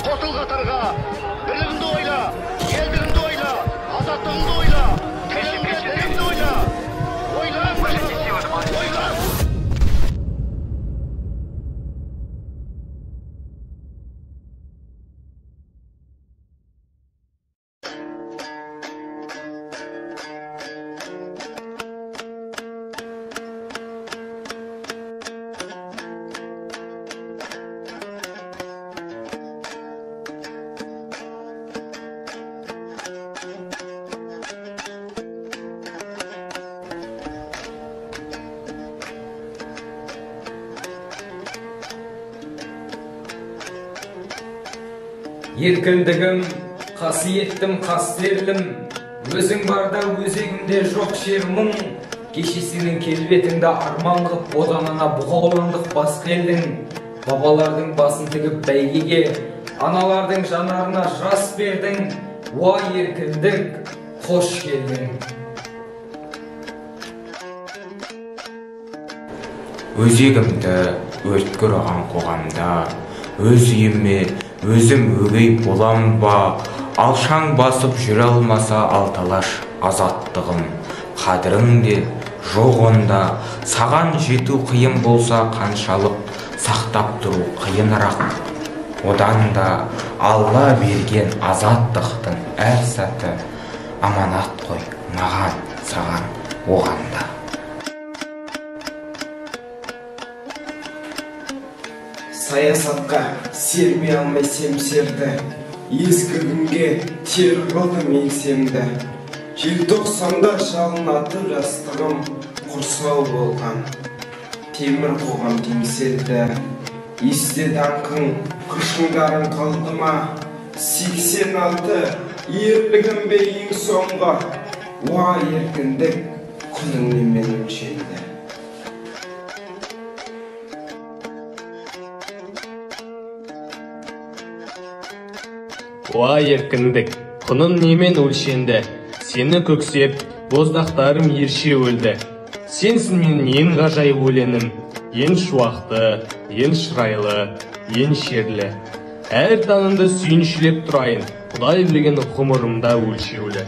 Қосыл қатарға, бірлігіңді ойла, елдігіңді ойла, азаттығыңды ойла, келеңді тегіңді ойла. Ойла. Еркіндігім, қасиеттім, қастерлім, өзің барда өзегімде жоқ жер мұң. Кешесінің келбетіңді арман қып, отанына бұғауландық басқа елдің. Бабалардың басын тігіп бәйгеге, аналардың жанарына жас бердің. Уа еркіндік, қош келдің. Өзегімді өрткір оған қоғамда, өз үйіме өзім өгей болам ба? Алшаң басып жүре алмаса алталаш азаттығым. Қадірің де жоқ онда, саған жету қиын болса қаншалық сақтап тұру қиынырақ. Одан да Алла берген азаттықтың әр сәті аманат қой маған, саған, оған да. Саясатқа серме алмай семсерді, ескі күнге тер қылдым еңсемді. Желтоқсанда жалынатын жастығым құрсау болған, темір қоғам теңселді. Есте даңқың, күшіңдарың қалды ма? 86 ерлігім бе ең соңғы? Уа еркіндік, күнің немен өлшенді. Уа еркіндік, құның немен өлшенді? Сені көксеп, боздақтарым ерше өлді. Сенсің менің ең ғажайып өлеңім, ең шуақты, ең шырайлы, ең шерлі. Әр таңымды сүйіншілеп тұрайын, Құдай білген ғұмырымда өлшеулі.